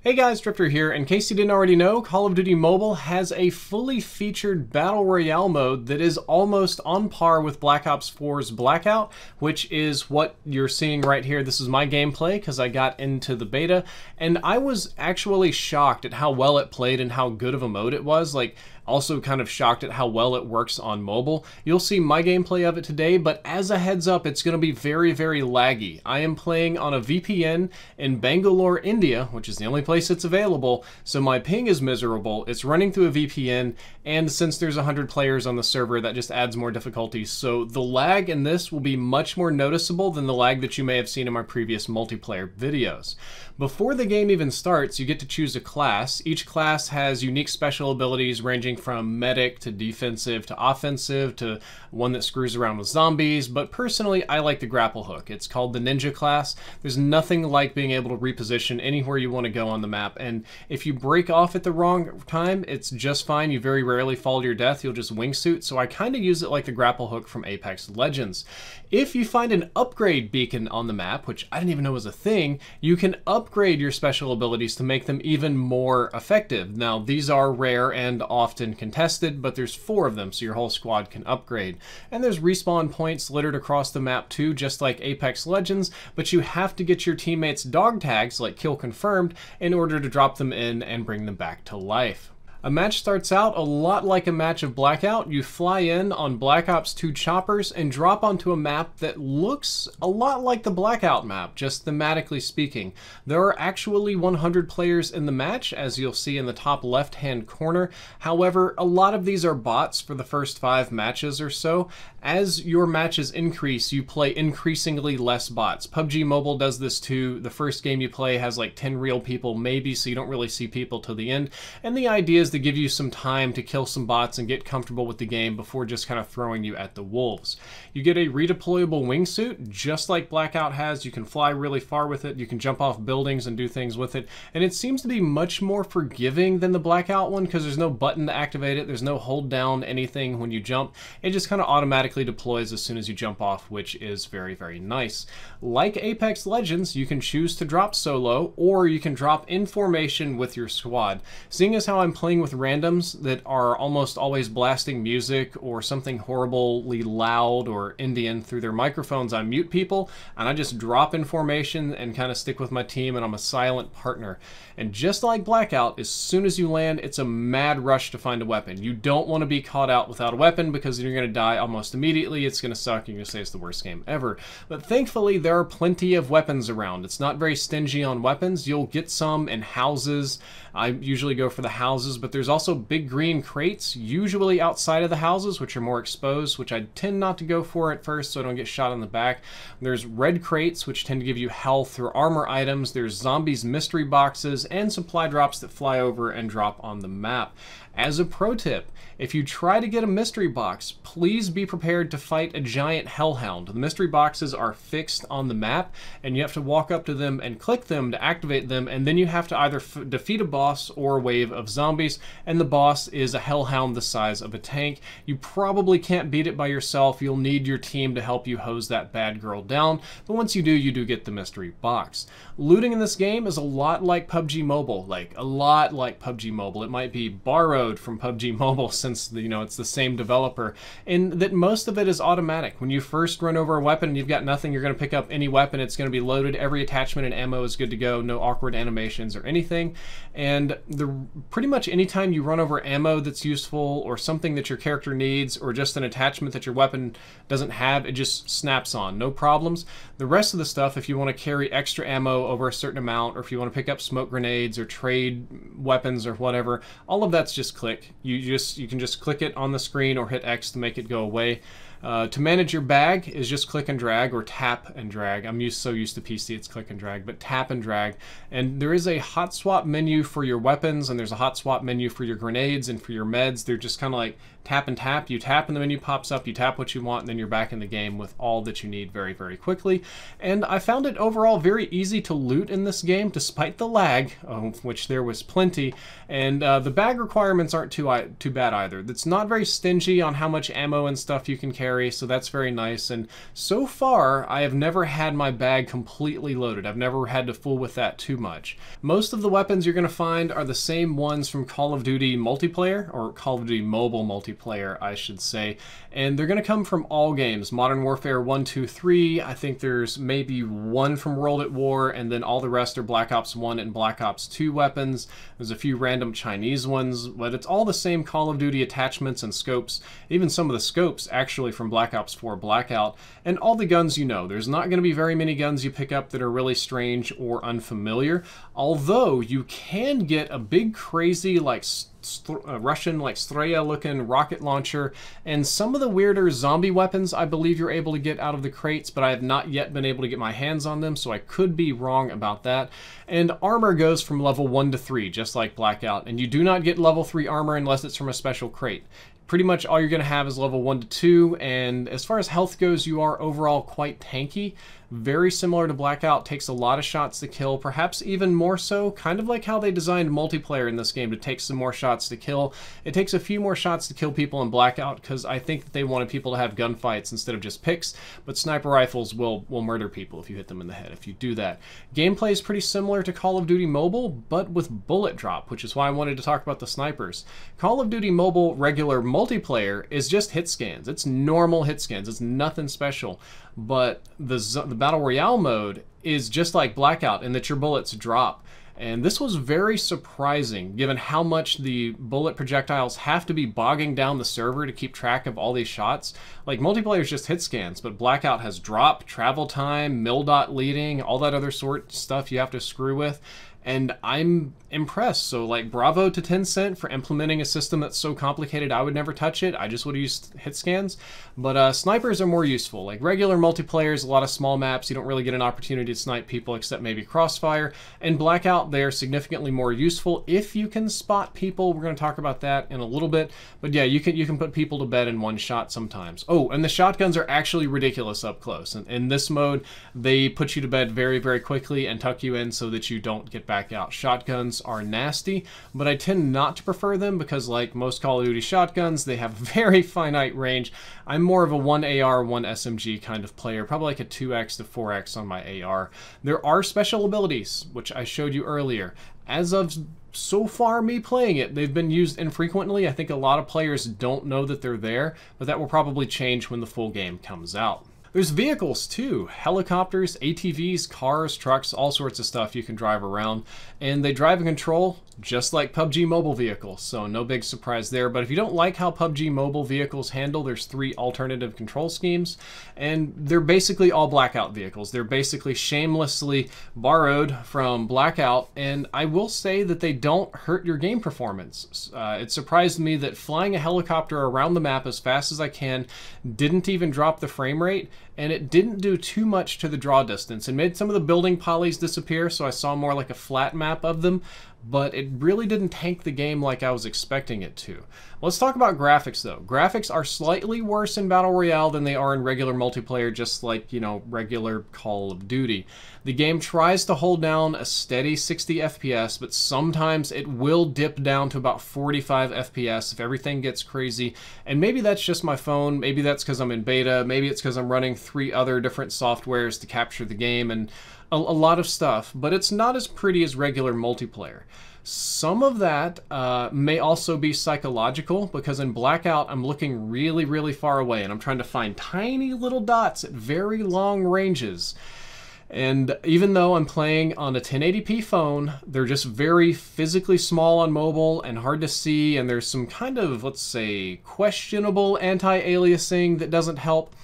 Hey guys, Drifter here. In case you didn't already know, Call of Duty Mobile has a fully featured Battle Royale mode that is almost on par with Black Ops 4's Blackout, which is what you're seeing right here. This is my gameplay because I got into the beta, and I was actually shocked at how well it played and how good of a mode it was. Also kind of shocked at how well it works on mobile. You'll see my gameplay of it today, but as a heads up, it's going to be very, very laggy. I am playing on a VPN in Bangalore, India, which is the only place it's available, so my ping is miserable. It's running through a VPN, and since there's 100 players on the server, that just adds more difficulty. So the lag in this will be much more noticeable than the lag that you may have seen in my previous multiplayer videos. Before the game even starts, you get to choose a class. Each class has unique special abilities ranging from medic to defensive to offensive to one that screws around with zombies, but personally I like the grapple hook. It's called the ninja class. There's nothing like being able to reposition anywhere you want to go on the map, and if you break off at the wrong time, it's just fine. You very rarely fall to your death. You'll just wingsuit, so I kind of use it like the grapple hook from Apex Legends. If you find an upgrade beacon on the map, which I didn't even know was a thing, you can upgrade your special abilities to make them even more effective. Now, these are rare and often contested, but there's 4 of them, so your whole squad can upgrade. And there's respawn points littered across the map too, just like Apex Legends, but you have to get your teammates' dog tags, like kill confirmed, in order to drop them in and bring them back to life. A match starts out a lot like a match of Blackout. You fly in on Black Ops 2 choppers and drop onto a map that looks a lot like the Blackout map, just thematically speaking. There are actually 100 players in the match, as you'll see in the top left-hand corner. However, a lot of these are bots for the first 5 matches or so. As your matches increase, you play increasingly less bots. PUBG Mobile does this too. The first game you play has like 10 real people maybe, so you don't really see people till the end. And the idea is to give you some time to kill some bots and get comfortable with the game before just kind of throwing you at the wolves. You get a redeployable wingsuit, just like Blackout has. You can fly really far with it. You can jump off buildings and do things with it. And it seems to be much more forgiving than the Blackout one because there's no button to activate it. There's no hold down anything when you jump. It just kind of automatically deploys as soon as you jump off, which is very, very nice. Like Apex Legends, you can choose to drop solo, or you can drop in formation with your squad. Seeing as how I'm playing with randoms that are almost always blasting music or something horribly loud or Indian through their microphones, I mute people and I just drop in formation and kind of stick with my team, and I'm a silent partner. And just like Blackout, as soon as you land, it's a mad rush to find a weapon. You don't want to be caught out without a weapon because you're going to die almost immediately. It's going to suck. You're going to say it's the worst game ever. But thankfully, there are plenty of weapons around. It's not very stingy on weapons. You'll get some in houses. I usually go for the houses, but there's also big green crates, usually outside of the houses, which are more exposed, which I tend not to go for at first so I don't get shot in the back. There's red crates, which tend to give you health or armor items. There's zombies mystery boxes and supply drops that fly over and drop on the map. As a pro tip, if you try to get a mystery box, please be prepared to fight a giant hellhound. The mystery boxes are fixed on the map, and you have to walk up to them and click them to activate them, and then you have to either defeat a boss or a wave of zombies, and the boss is a hellhound the size of a tank. You probably can't beat it by yourself. You'll need your team to help you hose that bad girl down, but once you do get the mystery box. Looting in this game is a lot like PUBG Mobile, a lot like PUBG Mobile. It might be borrowed from PUBG Mobile since it's the same developer, and that most of it is automatic. When you first run over a weapon and you've got nothing, you're going to pick up any weapon. It's going to be loaded. Every attachment and ammo is good to go. No awkward animations or anything. And pretty much anytime you run over ammo that's useful or something that your character needs or just an attachment that your weapon doesn't have, it just snaps on. No problems. The rest of the stuff, if you want to carry extra ammo over a certain amount, or if you want to pick up smoke grenades or trade weapons or whatever, all of that's just click. You can just click it on the screen or hit X to make it go away. To manage your bag is just click and drag or tap and drag. I'm so used to PC, it's click and drag, but tap and drag. And there is a hot swap menu for your weapons, and there's a hot swap menu for your grenades and for your meds. They're just kind of like tap and tap. You tap and the menu pops up, you tap what you want, and then you're back in the game with all that you need very, very quickly. And I found it overall very easy to loot in this game, despite the lag, of which there was plenty. And the bag requirements aren't too bad either. It's not very stingy on how much ammo and stuff you can carry, so that's very nice. And so far, I have never had my bag completely loaded. I've never had to fool with that too much. Most of the weapons you're going to find are the same ones from Call of Duty multiplayer, or Call of Duty mobile multiplayer, I should say. And they're going to come from all games. Modern Warfare 1, 2, 3. I think there's maybe one from World at War, and then all the rest are Black Ops 1 and Black Ops 2 weapons. There's a few random Chinese ones, but it's all the same Call of Duty attachments and scopes. Even some of the scopes actually from Black Ops 4 Blackout. And all the guns you know. There's not going to be very many guns you pick up that are really strange or unfamiliar. Although you can get a big crazy like Russian like Strela looking rocket launcher, and some of the weirder zombie weapons I believe you're able to get out of the crates, but I have not yet been able to get my hands on them, so I could be wrong about that. And armor goes from level 1 to 3, just like Blackout, and you do not get level 3 armor unless it's from a special crate. Pretty much all you're going to have is level 1 to 2, and as far as health goes, you are overall quite tanky. Very similar to Blackout, takes a lot of shots to kill, perhaps even more so, kind of like how they designed multiplayer in this game to take some more shots to kill. It takes a few more shots to kill people in Blackout because I think that they wanted people to have gunfights instead of just picks, but sniper rifles will murder people if you hit them in the head if you do that. Gameplay is pretty similar to Call of Duty Mobile, but with bullet drop, which is why I wanted to talk about the snipers. Call of Duty Mobile regular multiplayer is just hit scans. It's normal hit scans. It's nothing special. But the Battle Royale mode is just like Blackout in that your bullets drop. And this was very surprising given how much the bullet projectiles have to be bogging down the server to keep track of all these shots. Like, multiplayer is just hit scans, but Blackout has drop, travel time, mil dot leading, all that other sort of stuff you have to screw with. And I'm impressed. So, like, bravo to Tencent for implementing a system that's so complicated I would never touch it. I just would have used hit scans. But snipers are more useful. Like, regular multiplayer is a lot of small maps. You don't really get an opportunity to snipe people except maybe Crossfire. And Blackout, they're significantly more useful if you can spot people. We're going to talk about that in a little bit. But yeah, you can put people to bed in one shot sometimes. Oh, and the shotguns are actually ridiculous up close. And in this mode, they put you to bed very, very quickly and tuck you in so that you don't get back out. Shotguns are nasty, but I tend not to prefer them because, like most Call of Duty shotguns, they have very finite range. I'm more of a 1 AR, 1 SMG kind of player, probably like a 2x to 4x on my AR. There are special abilities, which I showed you earlier. As of so far me playing it, they've been used infrequently. I think a lot of players don't know that they're there, but that will probably change when the full game comes out. There's vehicles too, helicopters, ATVs, cars, trucks, all sorts of stuff you can drive around, and they drive and control just like PUBG mobile vehicles, so no big surprise there. But if you don't like how PUBG mobile vehicles handle, there's 3 alternative control schemes, and they're basically all Blackout vehicles. They're basically shamelessly borrowed from Blackout, and I will say that they don't hurt your game performance. It surprised me that flying a helicopter around the map as fast as I can didn't even drop the frame rate, and it didn't do too much to the draw distance. It made some of the building polys disappear, so I saw more like a flat map of them, but it really didn't tank the game like I was expecting it to. Let's talk about graphics though. Graphics are slightly worse in Battle Royale than they are in regular multiplayer, just like, you know, regular Call of Duty. The game tries to hold down a steady 60 FPS, but sometimes it will dip down to about 45 FPS if everything gets crazy. And maybe that's just my phone, maybe that's because I'm in beta, maybe it's because I'm running 3 other different softwares to capture the game, and a lot of stuff, but it's not as pretty as regular multiplayer. Some of that may also be psychological, because in Blackout I'm looking really, really far away and I'm trying to find tiny little dots at very long ranges. And even though I'm playing on a 1080p phone, they're just very physically small on mobile and hard to see, and there's some kind of, let's say, questionable anti-aliasing that doesn't help.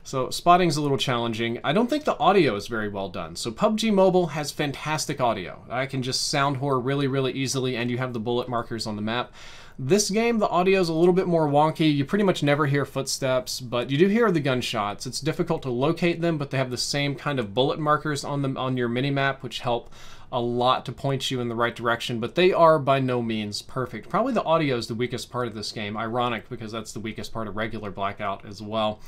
So spotting's a little challenging. I don't think the audio is very well done. So PUBG Mobile has fantastic audio. I can just sound whore really, really easily, and you have the bullet markers on the map. This game, the audio is a little bit more wonky. You pretty much never hear footsteps, but you do hear the gunshots. It's difficult to locate them, but they have the same kind of bullet markers on them on your minimap, which help a lot to point you in the right direction, but they are by no means perfect. Probably the audio is the weakest part of this game. Ironic, because that's the weakest part of regular Blackout as well.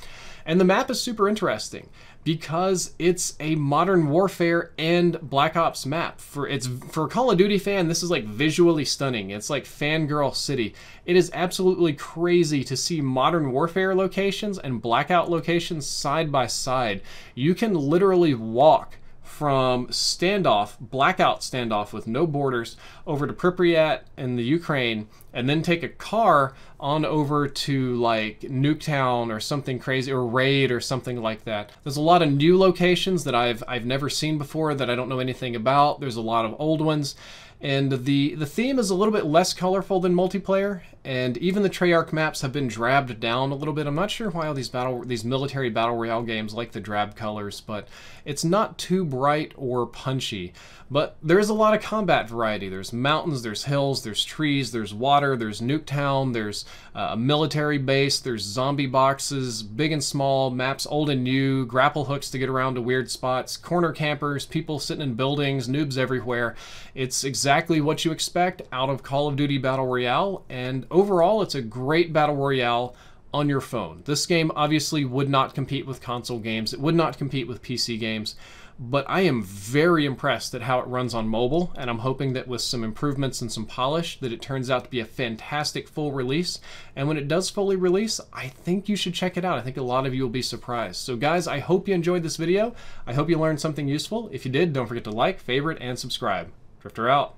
And the map is super interesting because it's a Modern Warfare and Black Ops map. For a Call of Duty fan, this is like visually stunning. It's like Fangirl City. It is absolutely crazy to see Modern Warfare locations and Blackout locations side by side. You can literally walk from standoff, Blackout standoff with no borders, over to Pripyat in the Ukraine, and then take a car on over to like Nuketown or something crazy, or Raid or something like that. There's a lot of new locations that I've never seen before that I don't know anything about. There's a lot of old ones. And the theme is a little bit less colorful than multiplayer, and even the Treyarch maps have been drabbed down a little bit. I'm not sure why all these military battle royale games like the drab colors, but it's not too bright or punchy. But there is a lot of combat variety. There's mountains, there's hills, there's trees, there's water, there's Nuketown, there's a military base, there's zombie boxes, big and small, maps old and new, grapple hooks to get around to weird spots, corner campers, people sitting in buildings, noobs everywhere. It's exactly what you expect out of Call of Duty Battle Royale, and overall it's a great Battle Royale on your phone. This game obviously would not compete with console games, it would not compete with PC games, but I am very impressed at how it runs on mobile, and I'm hoping that with some improvements and some polish that it turns out to be a fantastic full release. And when it does fully release, I think you should check it out. I think a lot of you will be surprised. So guys, I hope you enjoyed this video. I hope you learned something useful. If you did, don't forget to like, favorite, and subscribe. Drifter out.